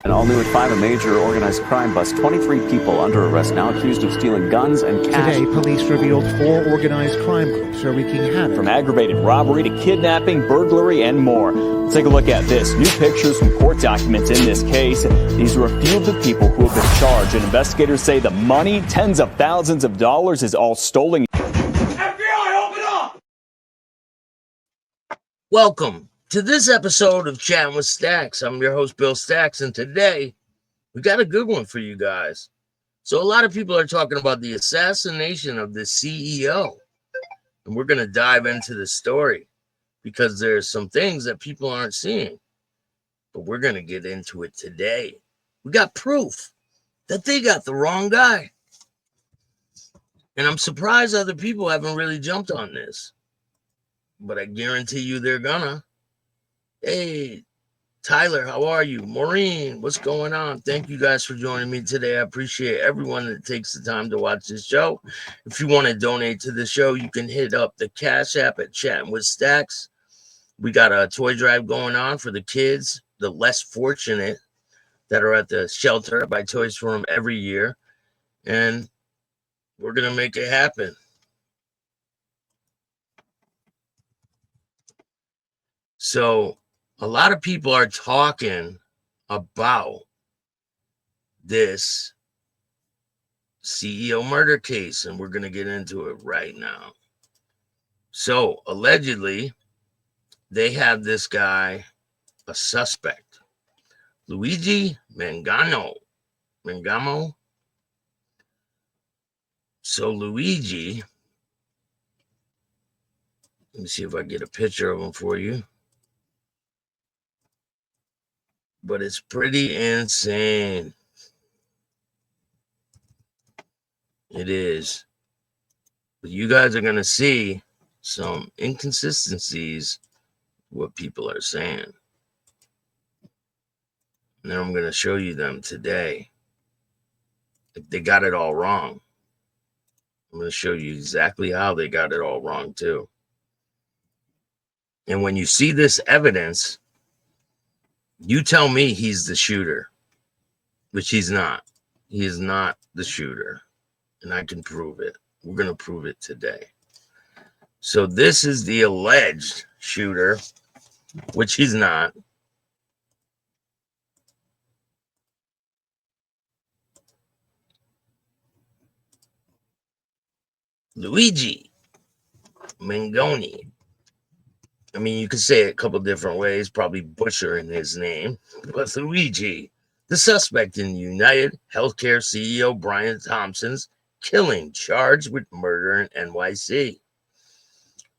An all-new at 5, a major organized crime bust. 23 people under arrest now accused of stealing guns and cash. Today, police revealed 4 organized crime groups are wreaking havoc. From aggravated robbery to kidnapping, burglary, and more. Let's take a look at this. New pictures from court documents in this case. These are a few of the people who have been charged, and investigators say the money, tens of thousands of dollars, is all stolen. FBI, open up! Welcome to this episode of Chatting with Staxx. I'm your host, Bill Staxx, and today we got a good one for you guys. So a lot of people are talking about the assassination of the CEO, and we're going to dive into the story because there's some things that people aren't seeing, but we're going to get into it today. We got proof that they got the wrong guy, and I'm surprised other people haven't really jumped on this, but I guarantee you they're gonna. Hey, Tyler, how are you? Maureen, what's going on? Thank you guys for joining me today. I appreciate everyone that takes the time to watch this show. If you want to donate to the show, you can hit up the Cash App at Chatting with Staxx. We got a toy drive going on for the kids, the less fortunate that are at the shelter. I buy toys for them every year, and we're going to make it happen. So, a lot of people are talking about this CEO murder case, and we're going to get into it right now. So, allegedly, they have this guy, a suspect, Luigi Mangano. So, Luigi, let me see if I get a picture of him for you. But it's pretty insane. It is. But you guys are going to see some inconsistencies, what people are saying. And then I'm going to show you them today. If they got it all wrong. I'm going to show you exactly how they got it all wrong, too. And when you see this evidence, you tell me he's the shooter, which he's not. He is not the shooter, and I can prove it. We're going to prove it today. So this is the alleged shooter, which he's not. Luigi Mangione. I mean, you could say it a couple different ways, probably butchering his name, but Luigi, the suspect in United Healthcare CEO Brian Thompson's killing, charged with murder in NYC,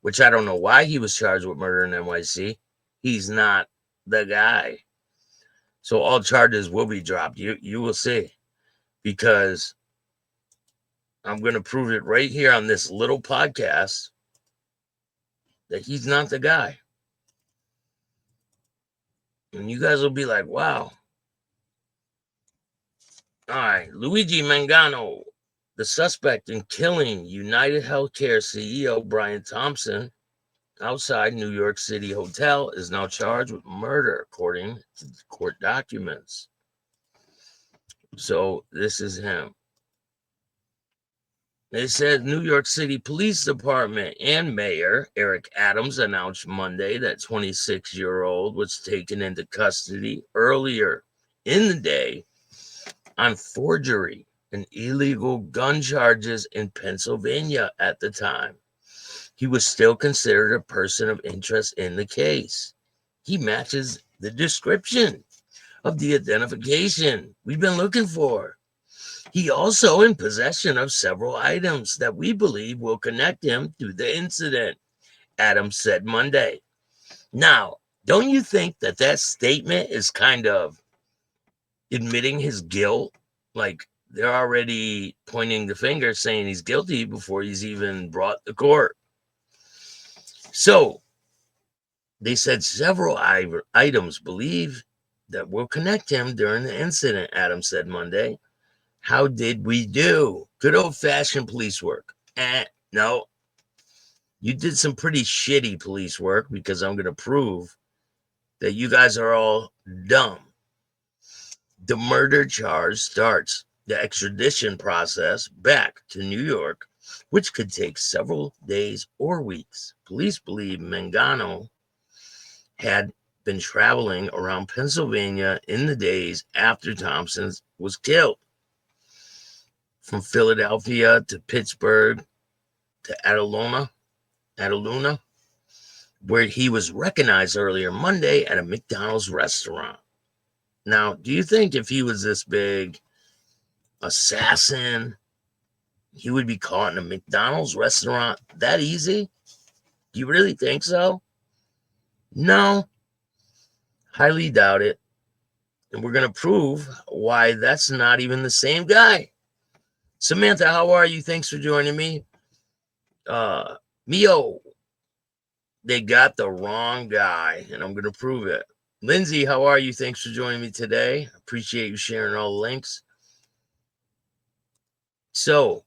which I don't know why he was charged with murder in NYC. He's not the guy. So all charges will be dropped. You will see, because I'm going to prove it right here on this little podcast that he's not the guy. And you guys will be like, wow. All right. Luigi Mangano, the suspect in killing United Healthcare CEO Brian Thompson outside New York City hotel, is now charged with murder, according to the court documents. So this is him. They said New York City Police Department and Mayor Eric Adams announced Monday that 26-year-old was taken into custody earlier in the day on forgery and illegal gun charges in Pennsylvania at the time. He was still considered a person of interest in the case. He matches the description of the identification we've been looking for. He also in possession of several items that we believe will connect him to the incident, Adams said Monday. Now, don't you think that statement is kind of admitting his guilt? Like, they're already pointing the finger saying he's guilty before he's even brought to court. So, they said several items believe that will connect him during the incident, Adams said Monday. How did we do? Good old-fashioned police work. No. You did some pretty shitty police work, because I'm going to prove that you guys are all dumb. The murder charge starts the extradition process back to New York, which could take several days or weeks. Police believe Mangione had been traveling around Pennsylvania in the days after Thompson was killed. From Philadelphia to Pittsburgh to Altoona, where he was recognized earlier Monday at a McDonald's restaurant. Now, do you think if he was this big assassin, he would be caught in a McDonald's restaurant that easy? Do you really think so? No, highly doubt it. And we're going to prove why that's not even the same guy. Samantha, how are you? Thanks for joining me. Mio, they got the wrong guy, and I'm going to prove it. Lindsay, how are you? Thanks for joining me today. Appreciate you sharing all the links. So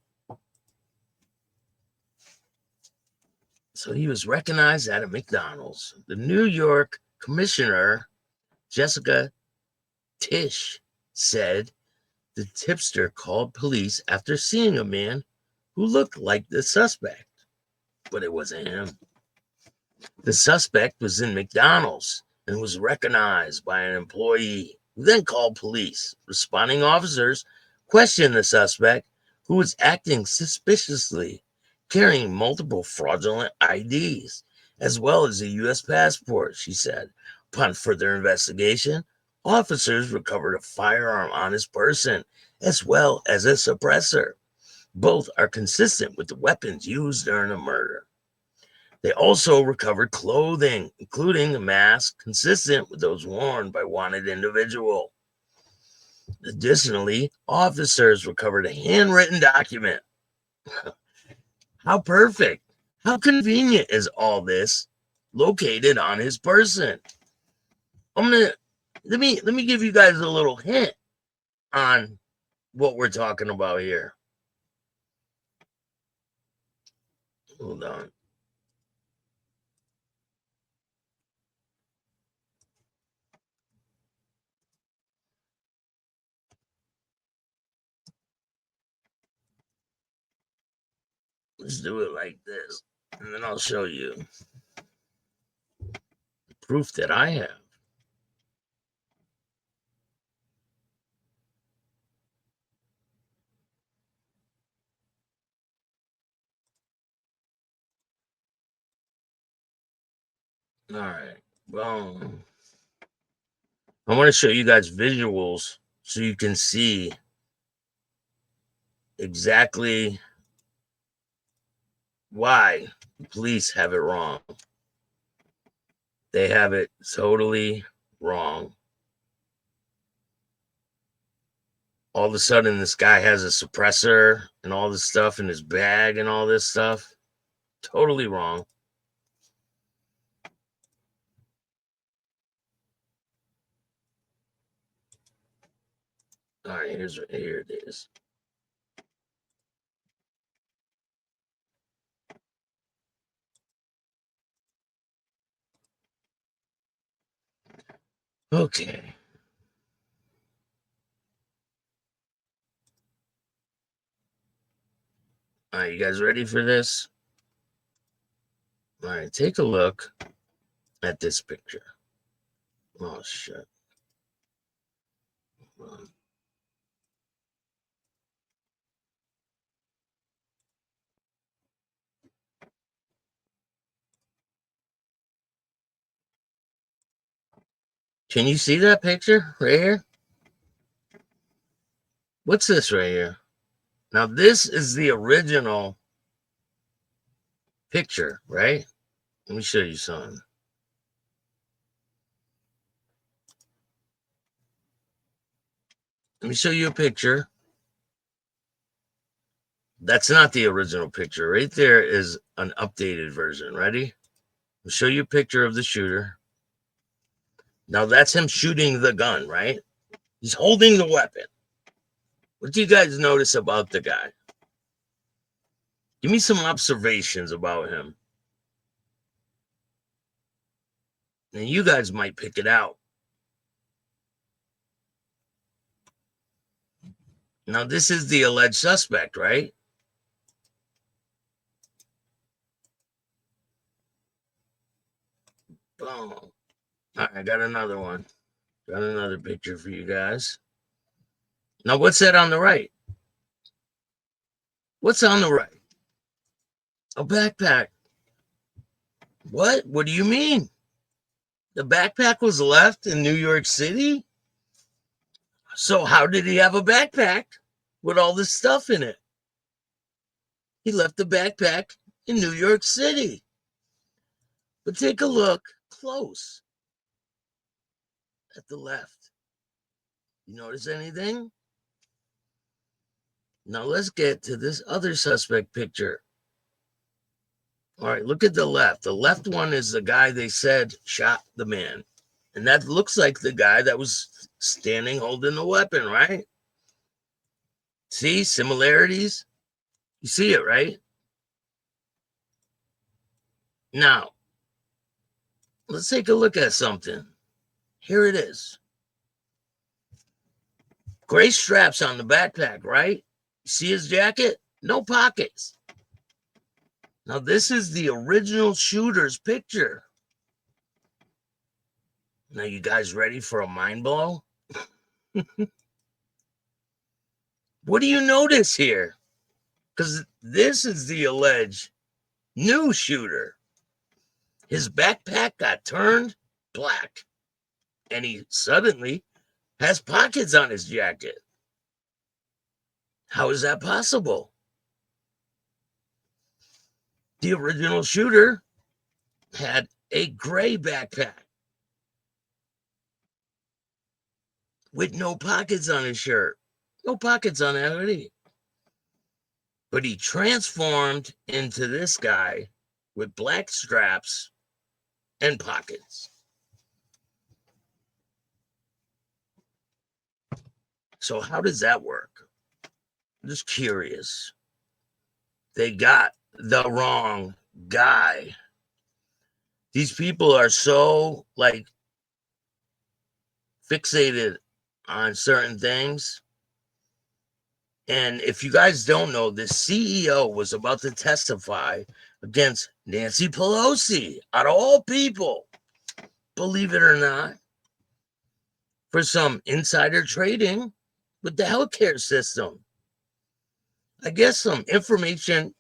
he was recognized at a McDonald's. The New York commissioner, Jessica Tisch, said the tipster called police after seeing a man who looked like the suspect, but it wasn't him. The suspect was in McDonald's and was recognized by an employee who then called police. Responding officers questioned the suspect, who was acting suspiciously, carrying multiple fraudulent IDs, as well as a U.S. passport, she said. Upon further investigation, officers recovered a firearm on his person, as well as a suppressor. Both are consistent with the weapons used during the murder. They also recovered clothing, including a mask consistent with those worn by wanted individual. Additionally, officers recovered a handwritten document. How perfect. How convenient is all this located on his person? Let me give you guys a little hint on what we're talking about here. Hold on. Let's do it like this, and then I'll show you the proof that I have. All right. Well, I want to show you guys visuals so you can see exactly why the police have it wrong. They have it totally wrong. All of a sudden, this guy has a suppressor and all this stuff in his bag and all this stuff. Totally wrong. All right, here it is. Okay. All right, you guys ready for this? All right, take a look at this picture. Oh, shit. Can you see that picture right here? What's this right here? Now, this is the original picture, right? Let me show you something. Let me show you a picture. That's not the original picture. Right there is an updated version. Ready? I'll show you a picture of the shooter. Now, that's him shooting the gun, right? He's holding the weapon. What do you guys notice about the guy? Give me some observations about him. And you guys might pick it out. Now, this is the alleged suspect, right? Boom. All right, I got another one. Got another picture for you guys. Now, what's that on the right? What's on the right? A backpack. What? What do you mean? The backpack was left in New York City? So how did he have a backpack with all this stuff in it? He left the backpack in New York City. But take a look close at the left. You notice anything? Now let's get to this other suspect picture. All right, look at the left. The left one is the guy they said shot the man. And that looks like the guy that was standing holding the weapon, right? See similarities? You see it, right? Now, let's take a look at something. Here it is. Gray straps on the backpack, right? You see his jacket? No pockets. Now, this is the original shooter's picture. Now, you guys ready for a mind blow? What do you notice here? Because this is the alleged new shooter. His backpack got turned black, and he suddenly has pockets on his jacket. How is that possible? The original shooter had a gray backpack with no pockets on his shirt. No pockets on that hoodie. But he transformed into this guy with black straps and pockets. So how does that work? I'm just curious. They got the wrong guy. These people are so fixated on certain things. And if you guys don't know, the CEO was about to testify against Nancy Pelosi, out of all people, believe it or not, for some insider trading with the healthcare system. I guess some information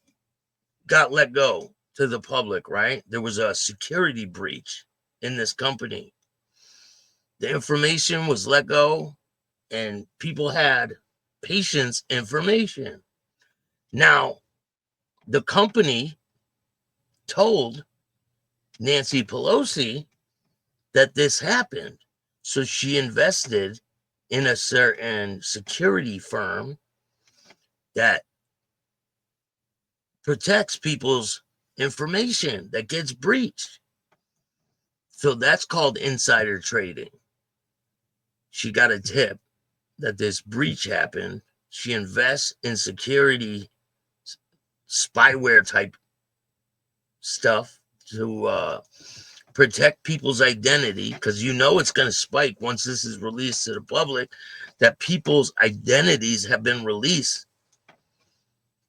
got let go to the public, right? There was a security breach in this company. The information was let go, and people had patient's information. Now, the company told Nancy Pelosi that this happened. So she invested in a certain security firm that protects people's information that gets breached. So that's called insider trading. She got a tip that this breach happened. She invests in security spyware type stuff to protect people's identity, because you know it's going to spike once this is released to the public, that people's identities have been released.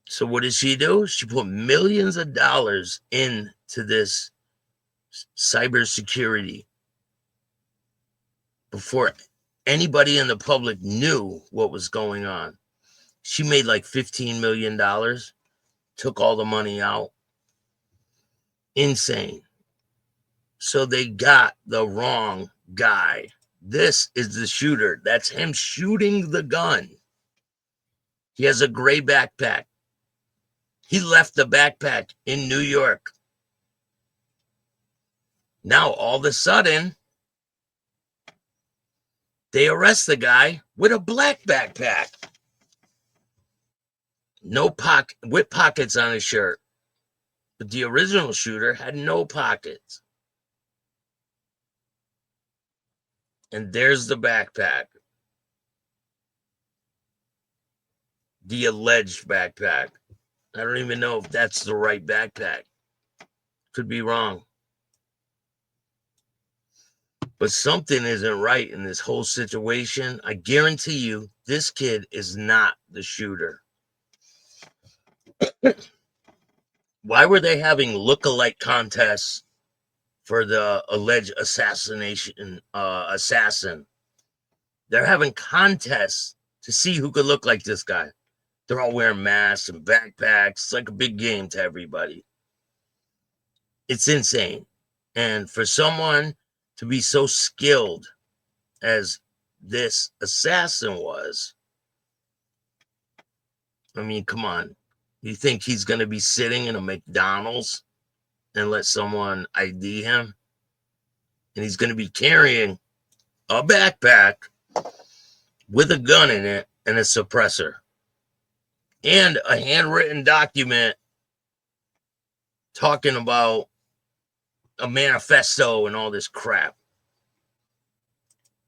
So what did she do? She put millions of dollars into this cybersecurity before anybody in the public knew what was going on. She made like $15 million, took all the money out. Insane. So they got the wrong guy. This is the shooter. That's him shooting the gun. He has a gray backpack. He left the backpack in New York. Now, all of a sudden, they arrest the guy with a black backpack. No pocket, with pockets on his shirt. But the original shooter had no pockets. And there's the backpack. The alleged backpack. I don't even know if that's the right backpack. Could be wrong. But something isn't right in this whole situation. I guarantee you this kid is not the shooter. Why were they having look-alike contests for the alleged assassin? They're having contests to see who could look like this guy. They're all wearing masks and backpacks. It's like a big game to everybody. It's insane. And for someone to be so skilled as this assassin was, I mean, come on. You think he's going to be sitting in a McDonald's and let someone ID him? And he's going to be carrying a backpack with a gun in it and a suppressor and a handwritten document talking about a manifesto and all this crap.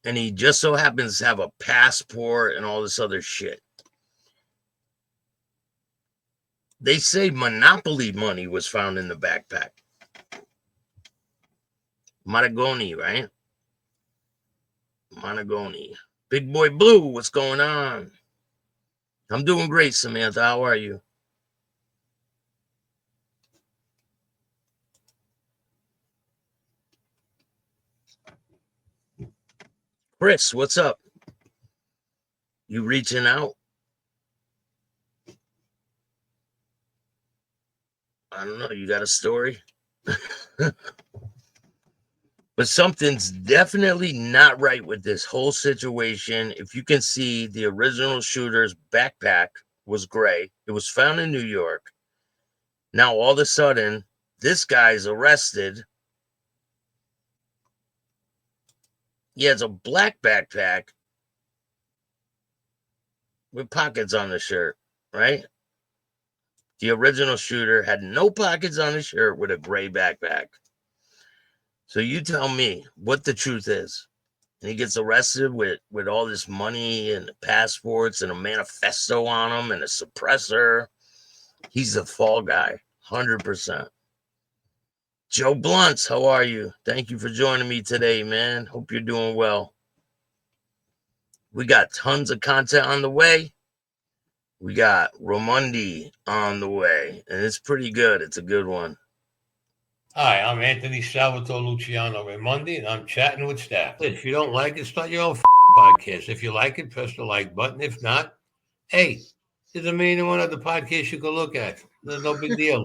And he just so happens to have a passport and all this other shit. They say Monopoly money was found in the backpack. Mangione, right? Mangione. Big Boy Blue, what's going on? I'm doing great, Samantha. How are you? Chris, what's up? You reaching out? I don't know. You got a story? But something's definitely not right with this whole situation. If you can see, the original shooter's backpack was gray. It was found in New York. Now, all of a sudden, this guy's arrested. He has a black backpack with pockets on the shirt, right? The original shooter had no pockets on his shirt with a gray backpack. So you tell me what the truth is. And he gets arrested with all this money and passports and a manifesto on him and a suppressor. He's the fall guy, 100%. Joe Blunts, how are you? Thank you for joining me today, man. Hope you're doing well. We got tons of content on the way. We got Ramundi on the way, and it's pretty good. It's a good one. Hi, I'm Anthony Salvatore Luciano Raimondi, and I'm chatting with Staxx. If you don't like it, start your own podcast. If you like it, press the like button. If not, hey, there's a million and one other podcasts you can look at. There's no big deal.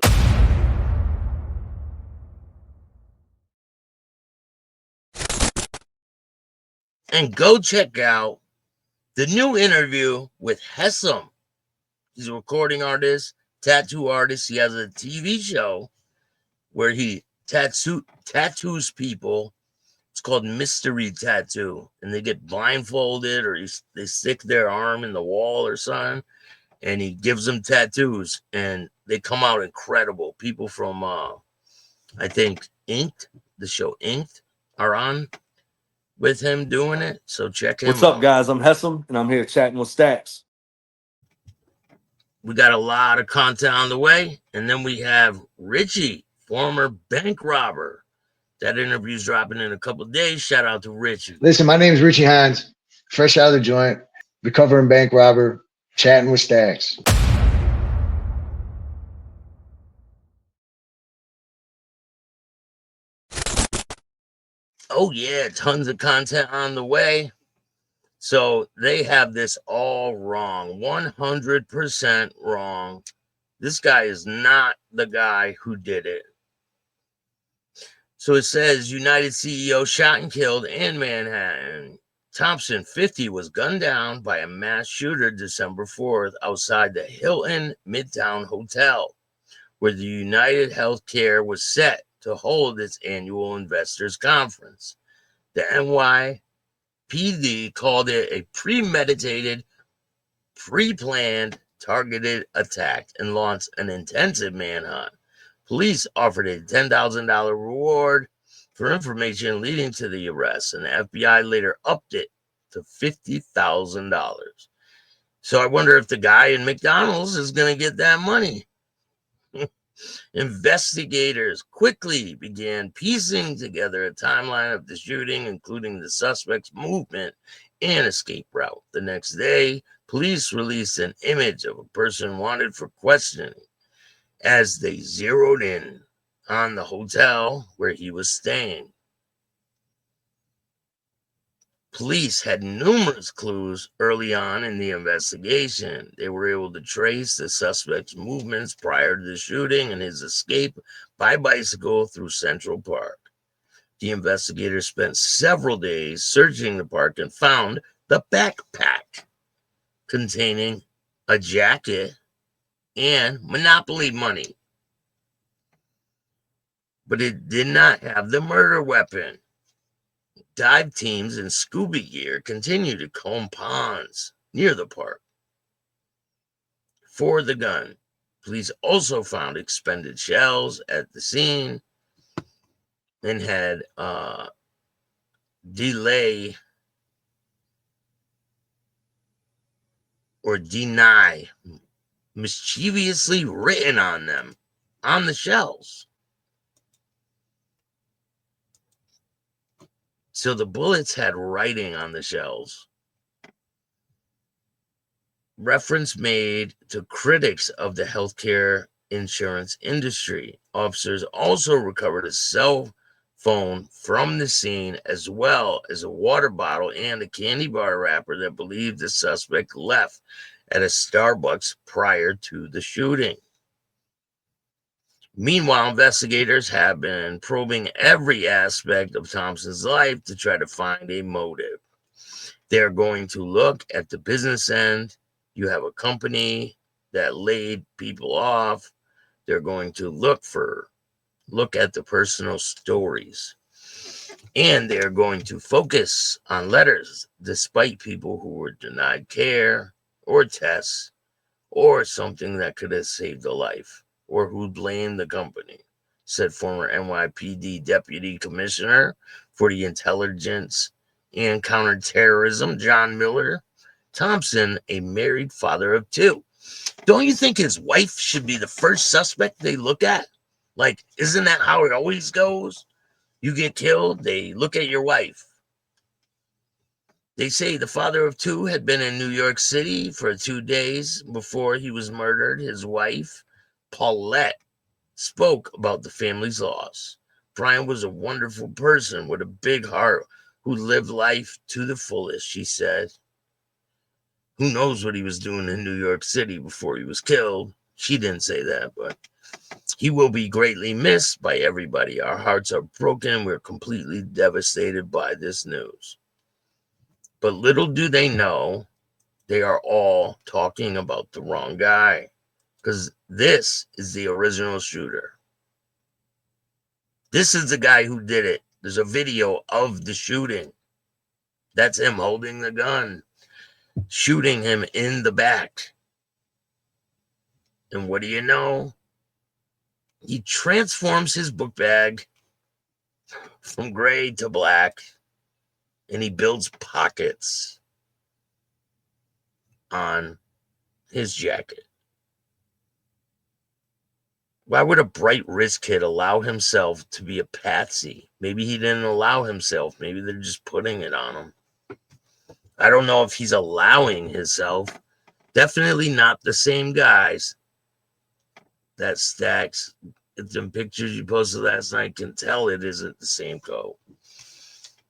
And go check out the new interview with Hessam. He's a recording artist, tattoo artist. He has a TV show where he tattoos people. It's called Mystery Tattoo. And they get blindfolded or they stick their arm in the wall or something. And he gives them tattoos. And they come out incredible. People from, I think, Inked, the show Inked, are on with him doing it. So check him out. What's up, guys? I'm Hessam, and I'm here chatting with Staxx. We got a lot of content on the way. And then we have Richie, former bank robber. That interview's dropping in a couple of days. Shout out to Richie. Listen, my name is Richie Hines, fresh out of the joint, recovering bank robber, chatting with Staxx. Oh, yeah, tons of content on the way. So they have this all wrong, 100% wrong. This guy is not the guy who did it. So it says United CEO shot and killed in Manhattan. Thompson, 50, was gunned down by a mass shooter December 4th outside the Hilton Midtown Hotel, where the United Healthcare was set to hold its annual investors conference. The NYPD called it a premeditated, pre-planned, targeted attack and launched an intensive manhunt. Police offered a $10,000 reward for information leading to the arrest, and the FBI later upped it to $50,000. So I wonder if the guy in McDonald's is going to get that money. Investigators quickly began piecing together a timeline of the shooting, including the suspect's movement and escape route. The next day, police released an image of a person wanted for questioning as they zeroed in on the hotel where he was staying. Police had numerous clues early on in the investigation. They were able to trace the suspect's movements prior to the shooting and his escape by bicycle through Central Park. The investigators spent several days searching the park and found the backpack containing a jacket and Monopoly money. But it did not have the murder weapon. Dive teams in scuba gear continued to comb ponds near the park for the gun. Police also found expended shells at the scene and had delay or deny mischievously written on them on the shells. So the bullets had writing on the shells. Reference made to critics of the healthcare insurance industry. Officers also recovered a cell phone from the scene, as well as a water bottle and a candy bar wrapper that believed the suspect left at a Starbucks prior to the shooting. Meanwhile, investigators have been probing every aspect of Thompson's life to try to find a motive. They're going to look at the business end. You have a company that laid people off. They're going to look at the personal stories. And they're going to focus on letters, despite people who were denied care or tests or something that could have saved a life, or who blamed the company, said former NYPD Deputy Commissioner for the Intelligence and Counterterrorism, John Miller. Thompson, a married father of two. Don't you think his wife should be the first suspect they look at? Like, isn't that how it always goes? You get killed, they look at your wife. They say the father of two had been in New York City for 2 days before he was murdered. His wife, Paulette, spoke about the family's loss. Brian was a wonderful person with a big heart who lived life to the fullest, she said. Who knows what he was doing in New York City before he was killed? She didn't say that, but he will be greatly missed by everybody. Our hearts are broken. We're completely devastated by this news. But little do they know, they are all talking about the wrong guy, because this is the original shooter. This is the guy who did it. There's a video of the shooting. That's him holding the gun, shooting him in the back. And what do you know? He transforms his book bag from gray to black, and he builds pockets on his jacket. Why would a bright rich kid allow himself to be a patsy? Maybe he didn't allow himself. Maybe they're just putting it on him. I don't know if he's allowing himself. Definitely not the same guys that Staxx, the pictures you posted last night, can tell it isn't the same coat.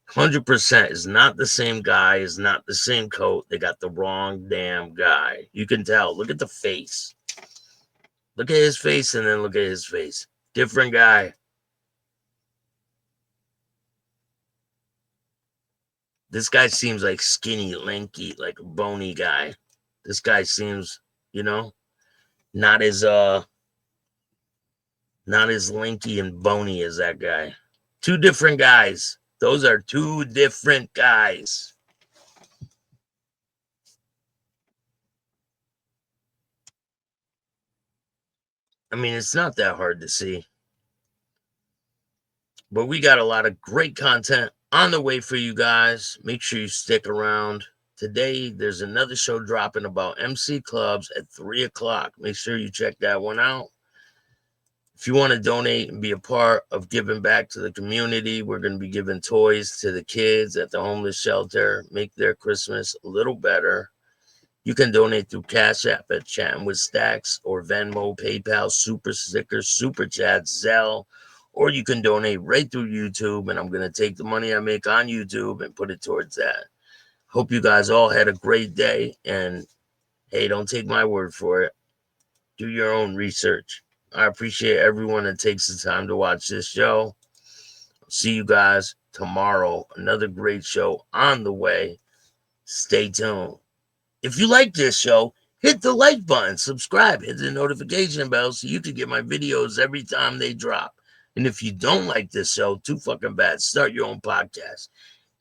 100% is not the same guy, is not the same coat. They got the wrong damn guy. You can tell. Look at the face. Look at his face and then look at his face. Different guy. This guy seems like skinny, lanky, like a bony guy. This guy seems, not as lanky and bony as that guy. Two different guys. Those are two different guys. I mean, it's not that hard to see. But we got a lot of great content on the way for you guys. Make sure you stick around. Today, there's another show dropping about MC clubs at 3 o'clock. Make sure you check that one out. If you want to donate and be a part of giving back to the community, we're going to be giving toys to the kids at the homeless shelter, make their Christmas a little better. You can donate through Cash App at Chattin with Staxx or Venmo, PayPal, Super Stickers, Super Chats, Zelle, or you can donate right through YouTube, and I'm going to take the money I make on YouTube and put it towards that. Hope you guys all had a great day, and hey, don't take my word for it. Do your own research. I appreciate everyone that takes the time to watch this show. I'll see you guys tomorrow. Another great show on the way. Stay tuned. If you like this show, hit the like button, subscribe, hit the notification bell so you can get my videos every time they drop. And if you don't like this show, too fucking bad, start your own podcast.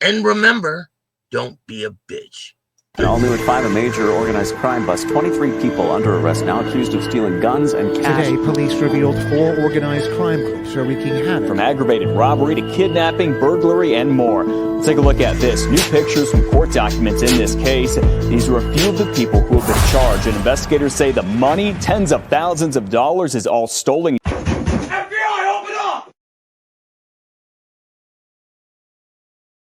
And remember, don't be a bitch. All new at 5, a major organized crime bus. 23 people under arrest now accused of stealing guns and cash. Today, police revealed 4 organized crime groups are wreaking havoc. From aggravated robbery to kidnapping, burglary, and more. Let's take a look at this. New pictures from court documents in this case. These are a few of the people who have been charged, and investigators say the money, tens of thousands of dollars, is all stolen.